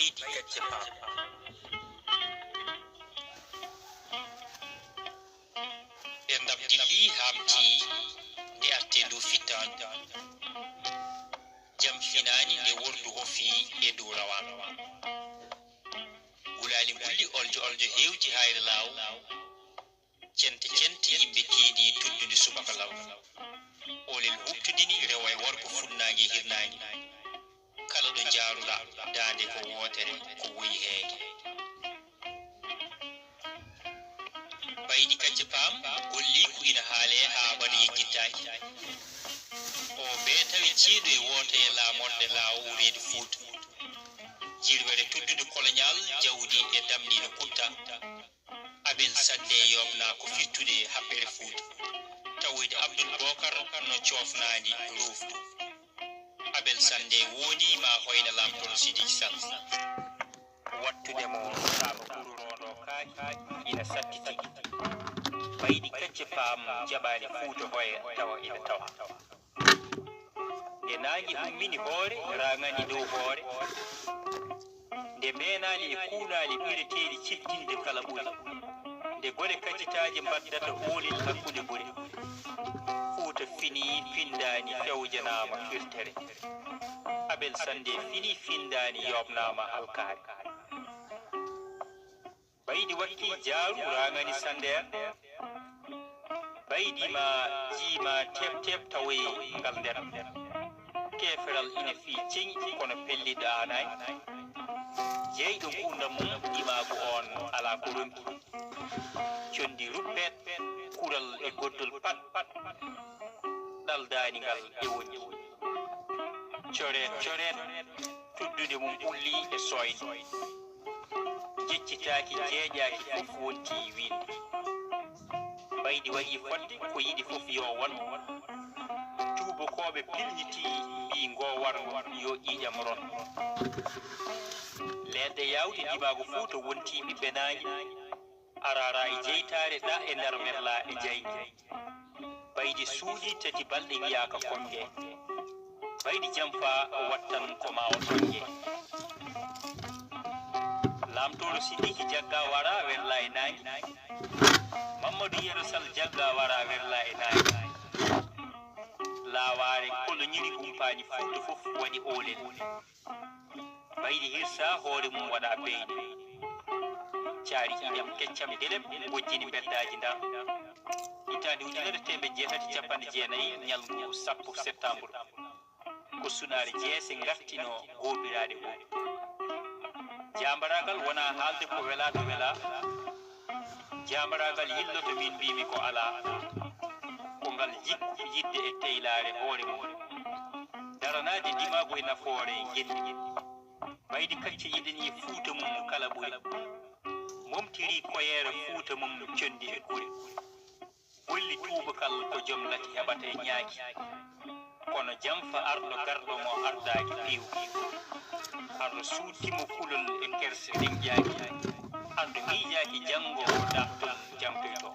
baydi kacce pam e ndam dilli hamti nde arte dow fittande jam finani nde wordu hofi e dow rawan gulali gulli oljo hewji hayre law cente yimɓe keedi tuddude subaka law olel huftudini rewa e worko funnangue hirnangue kala ɗo jaaruɗa dande ko wotere ko woyi heege baydi kacce pam golli ko ina haale ha waɗa yejjittaki o be tawi ceeɗu e woto e laamorde laawo wureede Fuuta jirwere tuddude kolonyal jawdi e damɗino kutta Abel Sande yobna ko fittude haɓɓere Fuuta tawide Abdoul Bokar no coofnadi rufdu Abel Sande woodi ma hoyna lamtoro Sidiki Sall wattude mo saama ɓuru rondo kaaki ina sattiti baydi kacce pam jaɓani Fuuta hoya tawa ina tawa nde nangi ummini hoore rangani dow hoore nde menali e kuunali ɓireteɗi cittinde kala ɓuri nde gole kaccitaji mbaddata oolil hakkude ɓuri Fuuta fini findani fewjanama firtere Abel Sande fini findani yobnama alkaari baydi wakki jaaru rangani Sander baydi ma jiima tep tawoyi ngal nder keferal ina fi ceŋi kono pelliɗo anayi jeyɗo gunda mum imago on ala ko ronki condi ruppet kural e goddol pat ɗaldani ngal e woni coret tuddude mum ɓulli e soyde jeccitaki jeeƴaki fof wonti winde baydi waɗi fodde ko yiɗi fof yo won tubakoɓe pilñiti mbi ngo wargo yo ƴiƴam ron leɗɗe yawde ndimago Fuuta wonti ɓiɓɓe naangi arara e jeytare ɗa e nder merla e jaygi baydi suuɗi tati balɗe wiyaka konge baydi jamfa wattan ko ma o tongue lamtoro Sidiki jagga wara werla e naangi Mamadou Yero Sall jagga wara werla e naangi laware koloñiri humpani Fuuta fof waɗi olel baydi hirsa hoore mum waɗa beyni caari iɗam keccam delem wojjini beddaji ndar hitande 1990 ñalngu 10 septembre ko sunare jeese gartino goɓirade o jambaragal wona haalde ko wela to wela jambaragal yilloto min mbimi ko ala ko ngal yidde e teylare hoore mum daranade ndimago e nafoore gendi baydi kacce yiɗani Fuuta mum kala ɓuri momtiri koyere Fuuta mum condi e guri bolli tubakal ko joom lati heɓata e ñaaki kono jamfa arɗo garɗo mo ardaki piw arɗo suutimo kulol e kerse ɗenƴaki arɗo miijaki janggo o dartol jamtoyto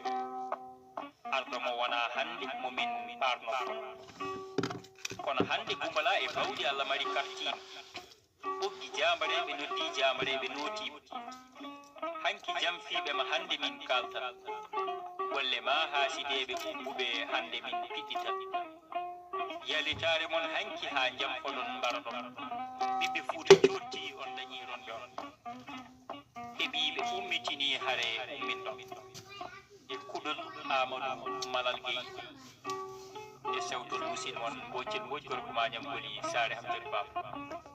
arɗo mo wona hande momin parno kono hande gumala e bawɗi Allah mari kartima ɓoggi jambareɓe noddi jambareɓe notiɓe hanki jamfiɓe ma hande min kaltan golle ma haasideɓe umbuɓe hande min piɗɗita yalitare mon hanki ha jamfoɗon mbaroɗon ɓiɓɓe Fuuta jotti on dañiron ɓe on heɓiɓe ummitini haare ummin ɗon e kuɗol Amadou Malal Gueye e sewtol musin mon boccel moƴgol ko mañam goli Sare Hamdani Baba